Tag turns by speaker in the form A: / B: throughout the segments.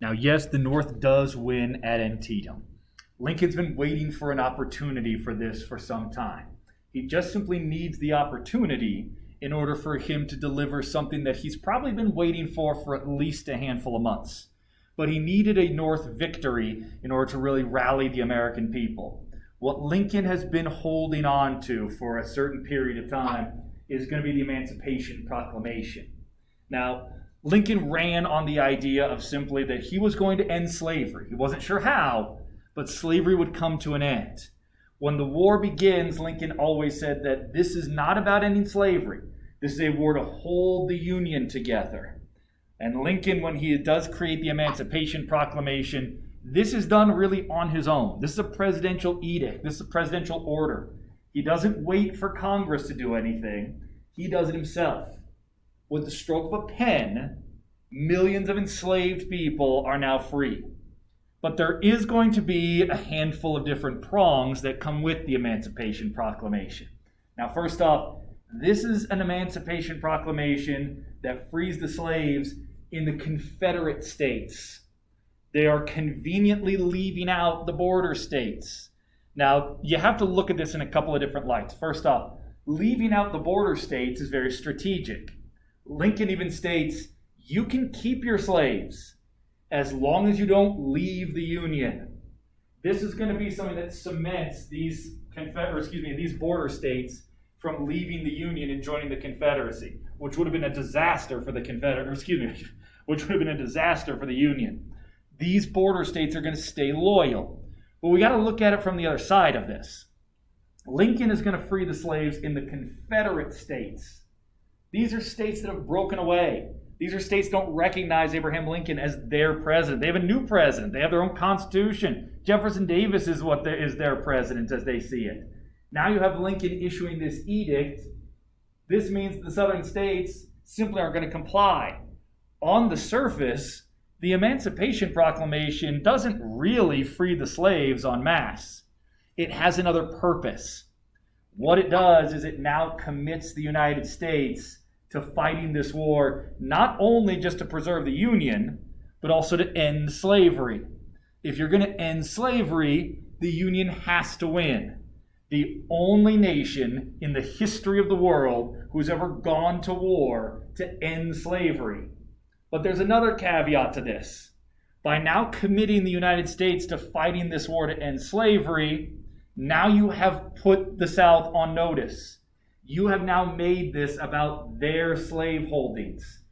A: Now, yes, the North does win at Antietam. Lincoln's been waiting for an opportunity for this for some time. He just simply needs the opportunity in order for him to deliver something that he's probably been waiting for at least a handful of months. But he needed a North victory in order to really rally the American people. What Lincoln has been holding on to for a certain period of time is going to be the Emancipation Proclamation. Now, Lincoln ran on the idea of simply that he was going to end slavery. He wasn't sure how, but slavery would come to an end. When the war begins, Lincoln always said that this is not about ending slavery. This is a war to hold the Union together. And Lincoln, when he does create the Emancipation Proclamation, this is done really on his own. This is a presidential edict. This is a presidential order. He doesn't wait for Congress to do anything. He does it himself. With the stroke of a pen, millions of enslaved people are now free. But there is going to be a handful of different prongs that come with the Emancipation Proclamation. Now, first off, this is an Emancipation Proclamation that frees the slaves in the Confederate States. They are conveniently leaving out the border states. Now, you have to look at this in a couple of different lights. First off, leaving out the border states is very strategic. Lincoln even states, you can keep your slaves as long as you don't leave the Union. This is going to be something that cements these border states from leaving the Union and joining the Confederacy, which would have been a disaster for the which would have been a disaster for the Union. These border states are going to stay loyal. But we got to look at it from the other side of this. Lincoln is going to free the slaves in the Confederate States. These are states that have broken away. These are states that don't recognize Abraham Lincoln as their president. They have a new president. They have their own constitution. Jefferson Davis is their president as they see it. Now you have Lincoln issuing this edict. This means the southern states simply aren't going to comply. On the surface, the Emancipation Proclamation doesn't really free the slaves en masse. It has another purpose. What it does is it now commits the United States to fighting this war, not only just to preserve the Union, but also to end slavery. If you're going to end slavery, the Union has to win. The only nation in the history of the world who's ever gone to war to end slavery. But there's another caveat to this. By now committing the United States to fighting this war to end slavery, now you have put the South on notice. You have now made this about their slave holdings.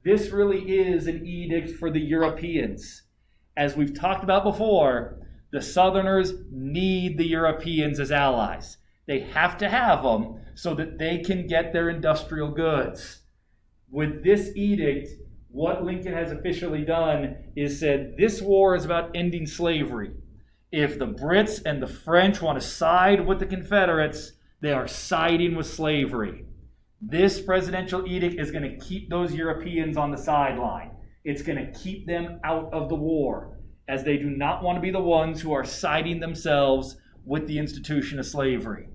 A: This really is an edict for the Europeans. As we've talked about before, the Southerners need the Europeans as allies. They have to have them so that they can get their industrial goods. With this edict, what Lincoln has officially done is said this war is about ending slavery. If the Brits and the French want to side with the Confederates, they are siding with slavery. This presidential edict is going to keep those Europeans on the sideline. It's going to keep them out of the war, as they do not want to be the ones who are siding themselves with the institution of slavery.